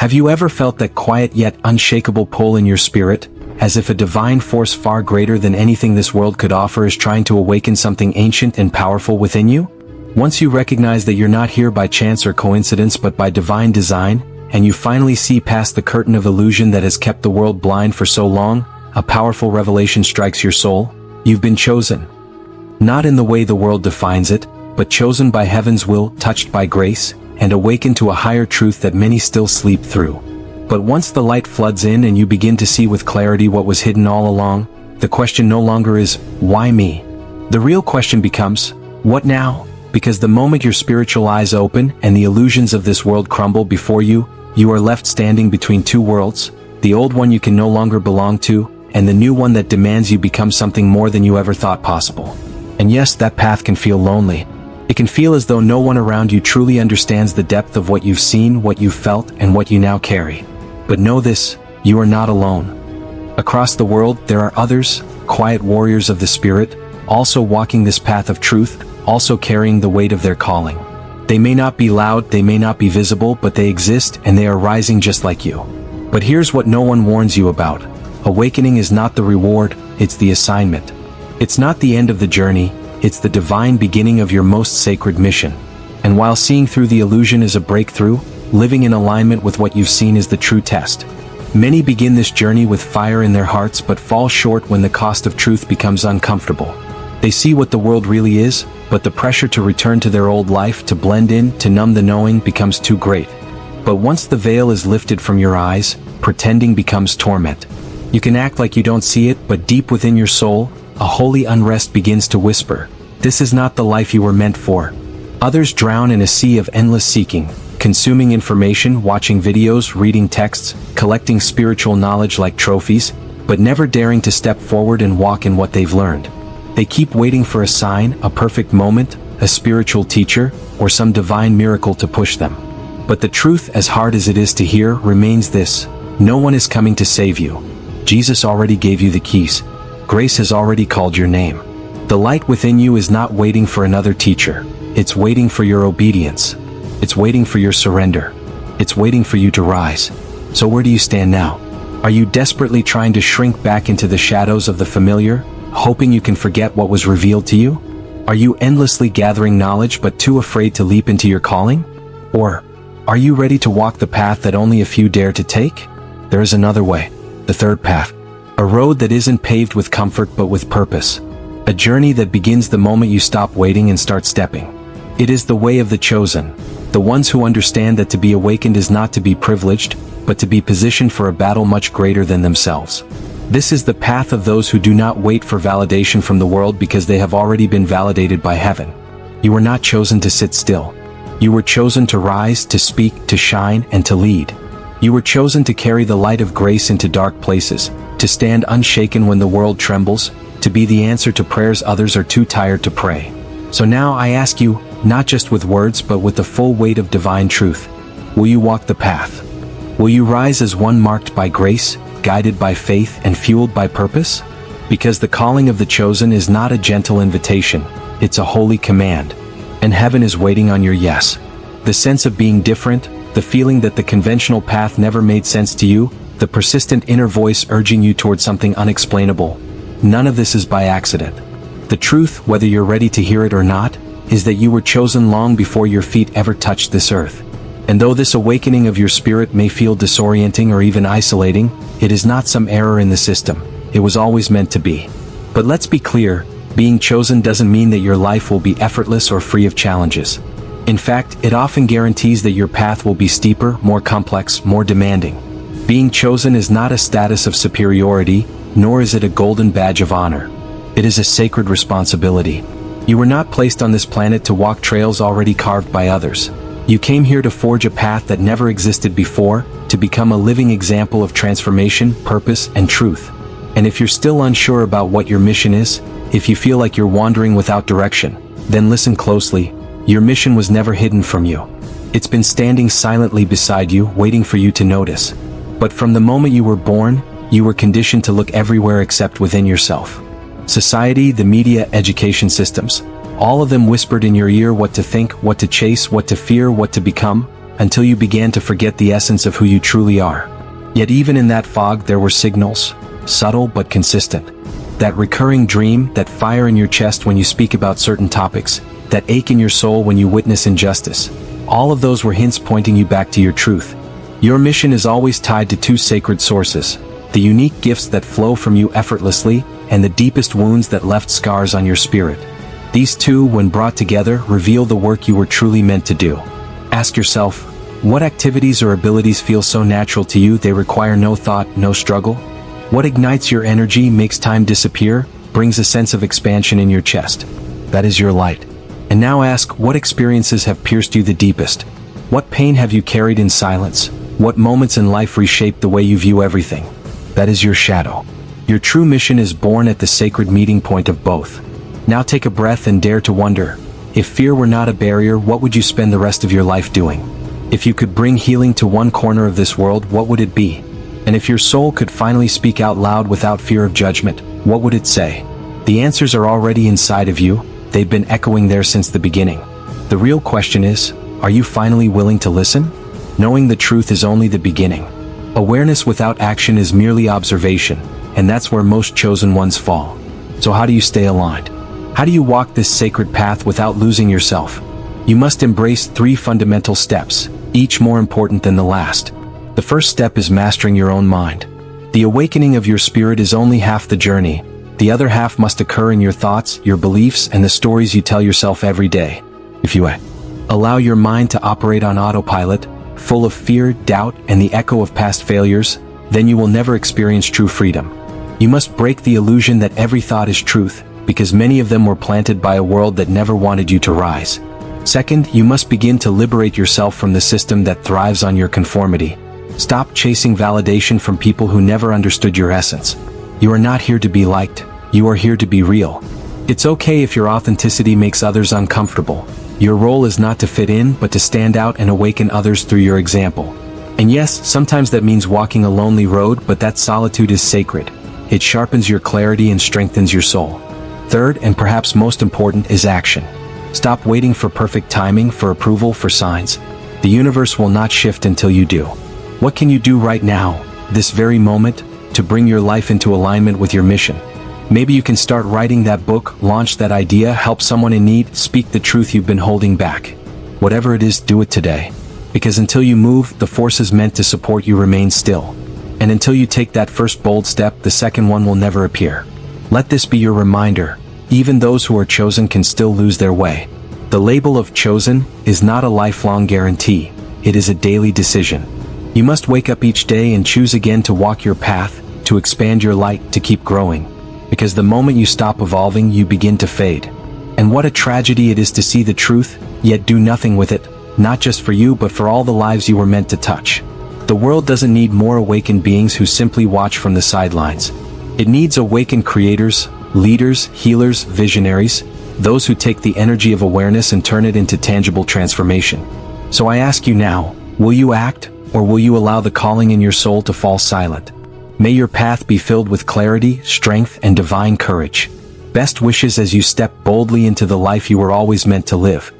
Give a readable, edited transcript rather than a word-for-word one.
Have you ever felt that quiet yet unshakable pull in your spirit, as if a divine force far greater than anything this world could offer is trying to awaken something ancient and powerful within you? Once you recognize that you're not here by chance or coincidence but by divine design, and you finally see past the curtain of illusion that has kept the world blind for so long, a powerful revelation strikes your soul. You've been chosen. Not in the way the world defines it, but chosen by heaven's will, touched by grace, and awakened to a higher truth that many still sleep through. But once the light floods in and you begin to see with clarity what was hidden all along, the question no longer is, why me? The real question becomes, what now? Because the moment your spiritual eyes open and the illusions of this world crumble before you, you are left standing between two worlds, the old one you can no longer belong to, and the new one that demands you become something more than you ever thought possible. And yes, that path can feel lonely. It can feel as though no one around you truly understands the depth of what you've seen, what you've felt, and what you now carry. But know this, you are not alone. Across the world, there are others, quiet warriors of the spirit, also walking this path of truth, also carrying the weight of their calling. They may not be loud, they may not be visible, but they exist and they are rising just like you. But here's what no one warns you about. Awakening is not the reward, it's the assignment. It's not the end of the journey, it's the divine beginning of your most sacred mission. And while seeing through the illusion is a breakthrough, living in alignment with what you've seen is the true test. Many begin this journey with fire in their hearts but fall short when the cost of truth becomes uncomfortable. They see what the world really is, but the pressure to return to their old life, to blend in, to numb the knowing becomes too great. But once the veil is lifted from your eyes, pretending becomes torment. You can act like you don't see it, but deep within your soul, a holy unrest begins to whisper, "This is not the life you were meant for." Others drown in a sea of endless seeking, consuming information, watching videos, reading texts, collecting spiritual knowledge like trophies, but never daring to step forward and walk in what they've learned. They keep waiting for a sign, a perfect moment, a spiritual teacher, or some divine miracle to push them. But the truth, as hard as it is to hear, remains this: no one is coming to save you. Jesus already gave you the keys. Grace has already called your name. The light within you is not waiting for another teacher. It's waiting for your obedience. It's waiting for your surrender. It's waiting for you to rise. So where do you stand now? Are you desperately trying to shrink back into the shadows of the familiar, hoping you can forget what was revealed to you? Are you endlessly gathering knowledge but too afraid to leap into your calling? Or are you ready to walk the path that only a few dare to take? There is another way, the third path. A road that isn't paved with comfort but with purpose. A journey that begins the moment you stop waiting and start stepping. It is the way of the chosen, the ones who understand that to be awakened is not to be privileged, but to be positioned for a battle much greater than themselves. This is the path of those who do not wait for validation from the world because they have already been validated by heaven. You were not chosen to sit still. You were chosen to rise, to speak, to shine, and to lead. You were chosen to carry the light of grace into dark places, to stand unshaken when the world trembles, to be the answer to prayers others are too tired to pray. So now I ask you, not just with words but with the full weight of divine truth, will you walk the path? Will you rise as one marked by grace, guided by faith, and fueled by purpose? Because the calling of the chosen is not a gentle invitation, it's a holy command. And heaven is waiting on your yes. The sense of being different, the feeling that the conventional path never made sense to you, the persistent inner voice urging you toward something unexplainable. None of this is by accident. The truth, whether you're ready to hear it or not, is that you were chosen long before your feet ever touched this earth. And though this awakening of your spirit may feel disorienting or even isolating, it is not some error in the system. It was always meant to be. But let's be clear, being chosen doesn't mean that your life will be effortless or free of challenges. In fact, it often guarantees that your path will be steeper, more complex, more demanding. Being chosen is not a status of superiority, nor is it a golden badge of honor. It is a sacred responsibility. You were not placed on this planet to walk trails already carved by others. You came here to forge a path that never existed before, to become a living example of transformation, purpose, and truth. And if you're still unsure about what your mission is, if you feel like you're wandering without direction, then listen closely. Your mission was never hidden from you. It's been standing silently beside you, waiting for you to notice. But from the moment you were born, you were conditioned to look everywhere except within yourself. Society, the media, education systems, all of them whispered in your ear what to think, what to chase, what to fear, what to become, until you began to forget the essence of who you truly are. Yet even in that fog there were signals, subtle but consistent. That recurring dream, that fire in your chest when you speak about certain topics, that ache in your soul when you witness injustice. All of those were hints pointing you back to your truth. Your mission is always tied to two sacred sources: the unique gifts that flow from you effortlessly, and the deepest wounds that left scars on your spirit. These two, when brought together, reveal the work you were truly meant to do. Ask yourself, what activities or abilities feel so natural to you they require no thought, no struggle? What ignites your energy, makes time disappear, brings a sense of expansion in your chest? That is your light. And now ask, what experiences have pierced you the deepest? What pain have you carried in silence? What moments in life reshaped the way you view everything? That is your shadow. Your true mission is born at the sacred meeting point of both. Now take a breath and dare to wonder, if fear were not a barrier, what would you spend the rest of your life doing? If you could bring healing to one corner of this world, what would it be? And if your soul could finally speak out loud without fear of judgment, what would it say? The answers are already inside of you. They've been echoing there since the beginning. The real question is, are you finally willing to listen? Knowing the truth is only the beginning. Awareness without action is merely observation, and that's where most chosen ones fall. So how do you stay aligned? How do you walk this sacred path without losing yourself? You must embrace 3 fundamental steps, each more important than the last. The first step is mastering your own mind. The awakening of your spirit is only half the journey. The other half must occur in your thoughts, your beliefs, and the stories you tell yourself every day. If you allow your mind to operate on autopilot, full of fear, doubt, and the echo of past failures, then you will never experience true freedom. You must break the illusion that every thought is truth, because many of them were planted by a world that never wanted you to rise. Second, you must begin to liberate yourself from the system that thrives on your conformity. Stop chasing validation from people who never understood your essence. You are not here to be liked. You are here to be real. It's okay if your authenticity makes others uncomfortable. Your role is not to fit in, but to stand out and awaken others through your example. And yes, sometimes that means walking a lonely road, but that solitude is sacred. It sharpens your clarity and strengthens your soul. Third, and perhaps most important, is action. Stop waiting for perfect timing, for approval, for signs. The universe will not shift until you do. What can you do right now, this very moment, to bring your life into alignment with your mission? Maybe you can start writing that book, launch that idea, help someone in need, speak the truth you've been holding back. Whatever it is, do it today. Because until you move, the forces meant to support you remain still. And until you take that first bold step, the second one will never appear. Let this be your reminder. Even those who are chosen can still lose their way. The label of chosen is not a lifelong guarantee. It is a daily decision. You must wake up each day and choose again to walk your path, to expand your light, to keep growing. Because the moment you stop evolving, you begin to fade. And what a tragedy it is to see the truth, yet do nothing with it, not just for you but for all the lives you were meant to touch. The world doesn't need more awakened beings who simply watch from the sidelines. It needs awakened creators, leaders, healers, visionaries, those who take the energy of awareness and turn it into tangible transformation. So I ask you now, will you act, or will you allow the calling in your soul to fall silent? May your path be filled with clarity, strength, and divine courage. Best wishes as you step boldly into the life you were always meant to live.